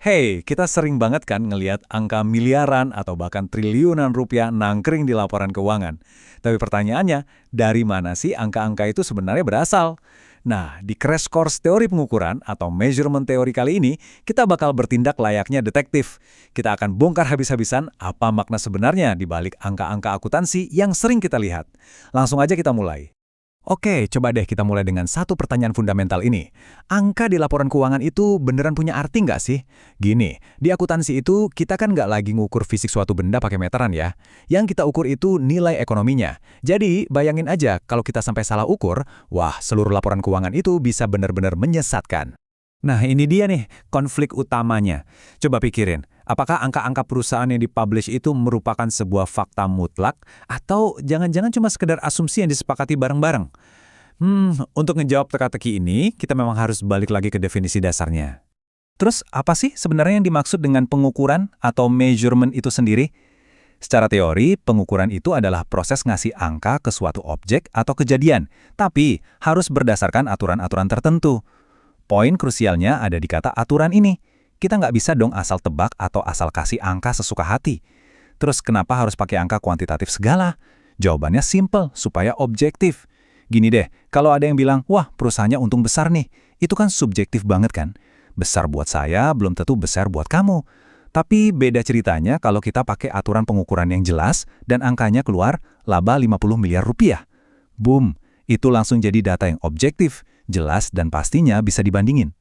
Hey, kita sering banget kan ngelihat angka miliaran atau bahkan triliunan rupiah nangkring di laporan keuangan. Tapi pertanyaannya, dari mana sih angka-angka itu sebenarnya berasal? Nah, di Crash Course Teori Pengukuran atau Measurement Theory kali ini, kita bakal bertindak layaknya detektif. Kita akan bongkar habis-habisan apa makna sebenarnya di balik angka-angka akuntansi yang sering kita lihat. Langsung aja kita mulai. Oke, coba deh kita mulai dengan satu pertanyaan fundamental ini. Angka di laporan keuangan itu beneran punya arti nggak sih? Gini, di akuntansi itu kita kan nggak lagi ngukur fisik suatu benda pakai meteran ya. Yang kita ukur itu nilai ekonominya. Jadi, bayangin aja kalau kita sampai salah ukur, wah seluruh laporan keuangan itu bisa benar-benar menyesatkan. Nah, ini dia nih konflik utamanya. Coba pikirin, apakah angka-angka perusahaan yang dipublish itu merupakan sebuah fakta mutlak atau jangan-jangan cuma sekedar asumsi yang disepakati bareng-bareng? Untuk ngejawab teka-teki ini, kita memang harus balik lagi ke definisi dasarnya. Terus, apa sih sebenarnya yang dimaksud dengan pengukuran atau measurement itu sendiri? Secara teori, pengukuran itu adalah proses ngasih angka ke suatu objek atau kejadian, tapi harus berdasarkan aturan-aturan tertentu. Poin krusialnya ada di kata aturan ini. Kita nggak bisa dong asal tebak atau asal kasih angka sesuka hati. Terus kenapa harus pakai angka kuantitatif segala? Jawabannya simple, supaya objektif. Gini deh, kalau ada yang bilang, wah perusahaannya untung besar nih, itu kan subjektif banget kan? Besar buat saya, belum tentu besar buat kamu. Tapi beda ceritanya kalau kita pakai aturan pengukuran yang jelas dan angkanya keluar laba 50 miliar rupiah. Boom, itu langsung jadi data yang objektif, jelas dan pastinya bisa dibandingin.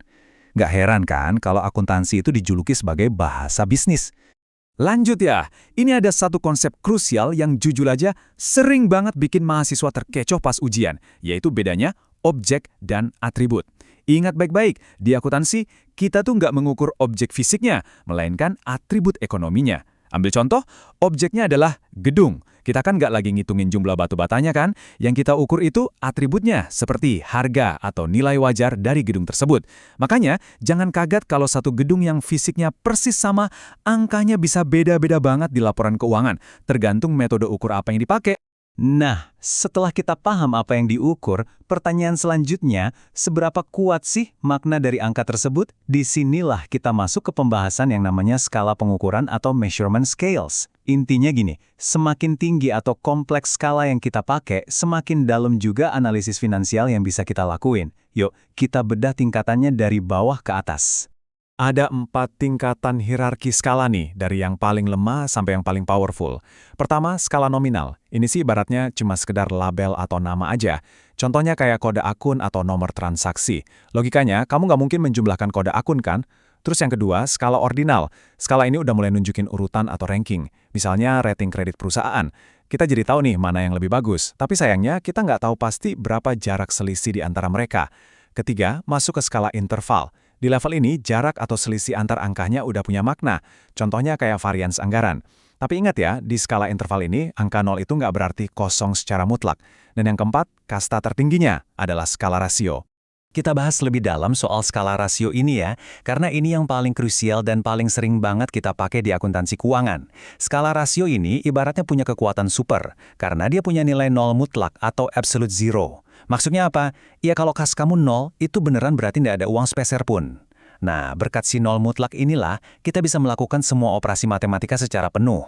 Nggak heran kan kalau akuntansi itu dijuluki sebagai bahasa bisnis. Lanjut ya, ini ada satu konsep krusial yang jujur aja sering banget bikin mahasiswa terkecoh pas ujian, yaitu bedanya objek dan atribut. Ingat baik-baik, di akuntansi kita tuh nggak mengukur objek fisiknya, melainkan atribut ekonominya. Ambil contoh, objeknya adalah gedung. Kita kan nggak lagi ngitungin jumlah batu batanya kan? Yang kita ukur itu atributnya, seperti harga atau nilai wajar dari gedung tersebut. Makanya, jangan kaget kalau satu gedung yang fisiknya persis sama, angkanya bisa beda-beda banget di laporan keuangan, tergantung metode ukur apa yang dipakai. Nah, setelah kita paham apa yang diukur, pertanyaan selanjutnya, seberapa kuat sih makna dari angka tersebut? Disinilah kita masuk ke pembahasan yang namanya skala pengukuran atau measurement scales. Intinya gini, semakin tinggi atau kompleks skala yang kita pakai, semakin dalam juga analisis finansial yang bisa kita lakuin. Yuk, kita bedah tingkatannya dari bawah ke atas. Ada 4 tingkatan hierarki skala nih, dari yang paling lemah sampai yang paling powerful. Pertama, skala nominal. Ini sih ibaratnya cuma sekedar label atau nama aja. Contohnya kayak kode akun atau nomor transaksi. Logikanya, kamu nggak mungkin menjumlahkan kode akun kan? Terus yang kedua, skala ordinal. Skala ini udah mulai nunjukin urutan atau ranking. Misalnya rating kredit perusahaan. Kita jadi tahu nih mana yang lebih bagus. Tapi sayangnya, kita nggak tahu pasti berapa jarak selisih di antara mereka. Ketiga, masuk ke skala interval. Di level ini, jarak atau selisih antar angkanya udah punya makna. Contohnya kayak varians anggaran. Tapi ingat ya, di skala interval ini, angka 0 itu nggak berarti kosong secara mutlak. Dan yang keempat, kasta tertingginya adalah skala rasio. Kita bahas lebih dalam soal skala rasio ini ya, karena ini yang paling krusial dan paling sering banget kita pakai di akuntansi keuangan. Skala rasio ini ibaratnya punya kekuatan super, karena dia punya nilai 0 mutlak atau absolute zero. Maksudnya apa? Ya kalau kas kamu 0, itu beneran berarti nggak ada uang sepeser pun. Nah, berkat si 0 mutlak inilah, kita bisa melakukan semua operasi matematika secara penuh.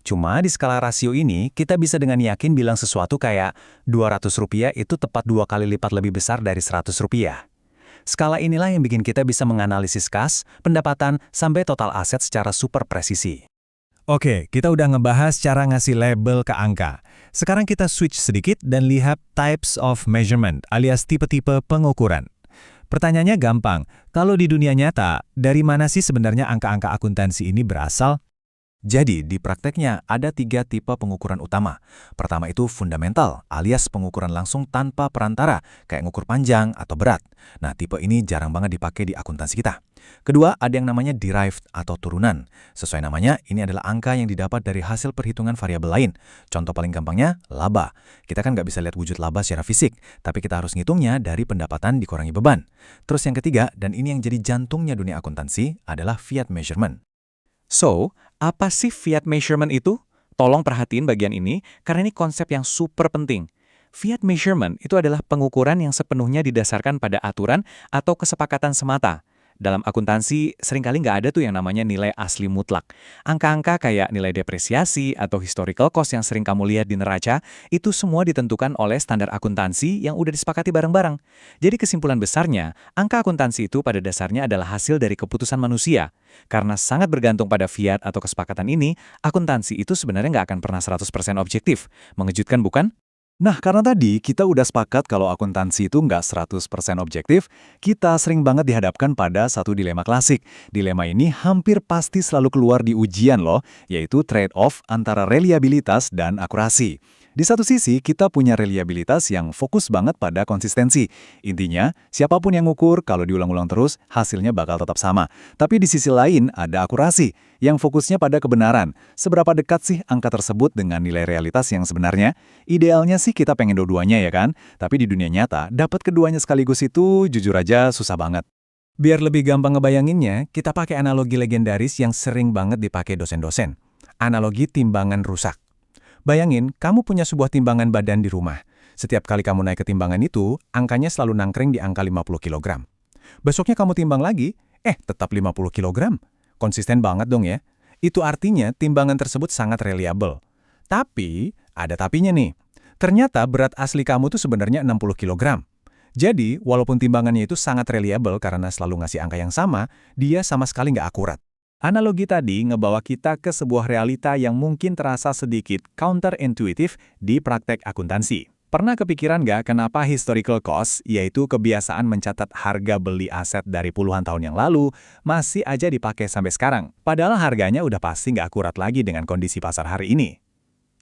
Cuma di skala rasio ini, kita bisa dengan yakin bilang sesuatu kayak Rp200 itu tepat 2 kali lipat lebih besar dari Rp100. Skala inilah yang bikin kita bisa menganalisis kas, pendapatan, sampai total aset secara super presisi. Oke, kita udah ngebahas cara ngasih label ke angka. Sekarang kita switch sedikit dan lihat types of measurement alias tipe-tipe pengukuran. Pertanyaannya gampang, kalau di dunia nyata, dari mana sih sebenarnya angka-angka akuntansi ini berasal? Jadi, di prakteknya ada 3 tipe pengukuran utama. Pertama itu fundamental, alias pengukuran langsung tanpa perantara, kayak ngukur panjang atau berat. Nah, tipe ini jarang banget dipakai di akuntansi kita. Kedua, ada yang namanya derived atau turunan. Sesuai namanya, ini adalah angka yang didapat dari hasil perhitungan variabel lain. Contoh paling gampangnya, laba. Kita kan nggak bisa lihat wujud laba secara fisik, tapi kita harus ngitungnya dari pendapatan dikurangi beban. Terus yang ketiga, dan ini yang jadi jantungnya dunia akuntansi, adalah fiat measurement. So, apa sih fiat measurement itu? Tolong perhatiin bagian ini, karena ini konsep yang super penting. Fiat measurement itu adalah pengukuran yang sepenuhnya didasarkan pada aturan atau kesepakatan semata. Dalam akuntansi, seringkali nggak ada tuh yang namanya nilai asli mutlak. Angka-angka kayak nilai depresiasi atau historical cost yang sering kamu lihat di neraca, itu semua ditentukan oleh standar akuntansi yang udah disepakati bareng-bareng. Jadi kesimpulan besarnya, angka akuntansi itu pada dasarnya adalah hasil dari keputusan manusia. Karena sangat bergantung pada fiat atau kesepakatan ini, akuntansi itu sebenarnya nggak akan pernah 100% objektif. Mengejutkan bukan? Nah, karena tadi kita udah sepakat kalau akuntansi itu nggak 100% objektif, kita sering banget dihadapkan pada satu dilema klasik. Dilema ini hampir pasti selalu keluar di ujian loh, yaitu trade-off antara reliabilitas dan akurasi. Di satu sisi, kita punya reliabilitas yang fokus banget pada konsistensi. Intinya, siapapun yang ngukur, kalau diulang-ulang terus, hasilnya bakal tetap sama. Tapi di sisi lain, ada akurasi, yang fokusnya pada kebenaran. Seberapa dekat sih angka tersebut dengan nilai realitas yang sebenarnya? Idealnya sih kita pengen dua-duanya ya kan? Tapi di dunia nyata, dapat keduanya sekaligus itu jujur aja susah banget. Biar lebih gampang ngebayanginnya, kita pakai analogi legendaris yang sering banget dipakai dosen-dosen. Analogi timbangan rusak. Bayangin, kamu punya sebuah timbangan badan di rumah. Setiap kali kamu naik ke timbangan itu, angkanya selalu nangkring di angka 50 kilogram. Besoknya kamu timbang lagi, tetap 50 kilogram. Konsisten banget dong ya. Itu artinya timbangan tersebut sangat reliable. Tapi, ada tapinya nih. Ternyata berat asli kamu tuh sebenarnya 60 kilogram. Jadi, walaupun timbangannya itu sangat reliable karena selalu ngasih angka yang sama, dia sama sekali nggak akurat. Analogi tadi ngebawa kita ke sebuah realita yang mungkin terasa sedikit counterintuitif di praktek akuntansi. Pernah kepikiran nggak kenapa historical cost, yaitu kebiasaan mencatat harga beli aset dari puluhan tahun yang lalu, masih aja dipakai sampai sekarang? Padahal harganya udah pasti nggak akurat lagi dengan kondisi pasar hari ini.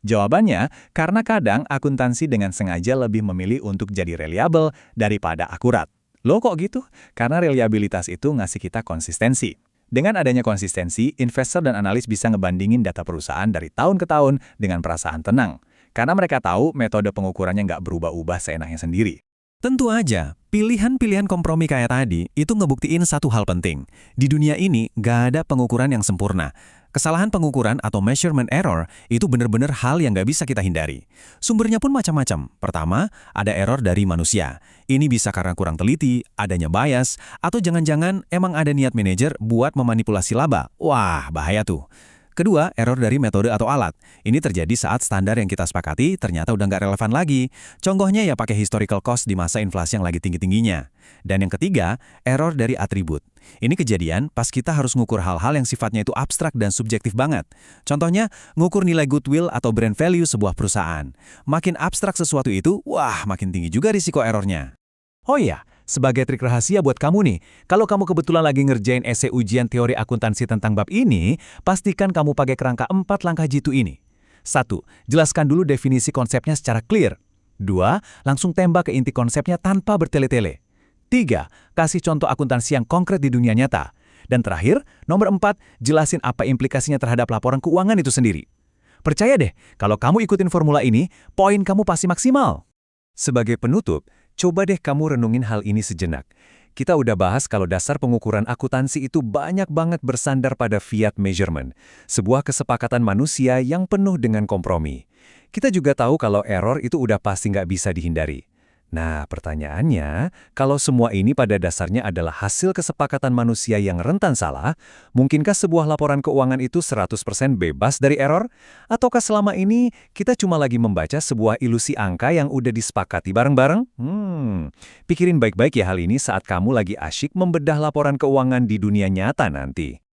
Jawabannya, karena kadang akuntansi dengan sengaja lebih memilih untuk jadi reliable daripada akurat. Loh kok gitu? Karena reliabilitas itu ngasih kita konsistensi. Dengan adanya konsistensi, investor dan analis bisa ngebandingin data perusahaan dari tahun ke tahun dengan perasaan tenang. Karena mereka tahu metode pengukurannya nggak berubah-ubah seenaknya sendiri. Tentu aja, pilihan-pilihan kompromi kayak tadi itu ngebuktiin satu hal penting. Di dunia ini, nggak ada pengukuran yang sempurna. Kesalahan pengukuran atau measurement error itu benar-benar hal yang nggak bisa kita hindari. Sumbernya pun macam-macam. Pertama, ada error dari manusia. Ini bisa karena kurang teliti, adanya bias, atau jangan-jangan emang ada niat manajer buat memanipulasi laba. Wah, bahaya tuh. Kedua, error dari metode atau alat. Ini terjadi saat standar yang kita sepakati ternyata udah nggak relevan lagi. Contohnya ya pakai historical cost di masa inflasi yang lagi tinggi-tingginya. Dan yang ketiga, error dari atribut. Ini kejadian pas kita harus ngukur hal-hal yang sifatnya itu abstrak dan subjektif banget. Contohnya, ngukur nilai goodwill atau brand value sebuah perusahaan. Makin abstrak sesuatu itu, wah makin tinggi juga risiko errornya. Oh iya, sebagai trik rahasia buat kamu nih, kalau kamu kebetulan lagi ngerjain esai ujian teori akuntansi tentang bab ini, pastikan kamu pakai kerangka 4 langkah jitu ini. 1. Jelaskan dulu definisi konsepnya secara clear. 2. Langsung tembak ke inti konsepnya tanpa bertele-tele. 3. Kasih contoh akuntansi yang konkret di dunia nyata. Dan terakhir, nomor 4, jelasin apa implikasinya terhadap laporan keuangan itu sendiri. Percaya deh, kalau kamu ikutin formula ini, poin kamu pasti maksimal. Sebagai penutup, coba deh kamu renungin hal ini sejenak. Kita udah bahas kalau dasar pengukuran akuntansi itu banyak banget bersandar pada fiat measurement, sebuah kesepakatan manusia yang penuh dengan kompromi. Kita juga tahu kalau error itu udah pasti nggak bisa dihindari. Nah, pertanyaannya, kalau semua ini pada dasarnya adalah hasil kesepakatan manusia yang rentan salah, mungkinkah sebuah laporan keuangan itu 100% bebas dari error? Ataukah selama ini kita cuma lagi membaca sebuah ilusi angka yang udah disepakati bareng-bareng? Pikirin baik-baik ya hal ini saat kamu lagi asyik membedah laporan keuangan di dunia nyata nanti.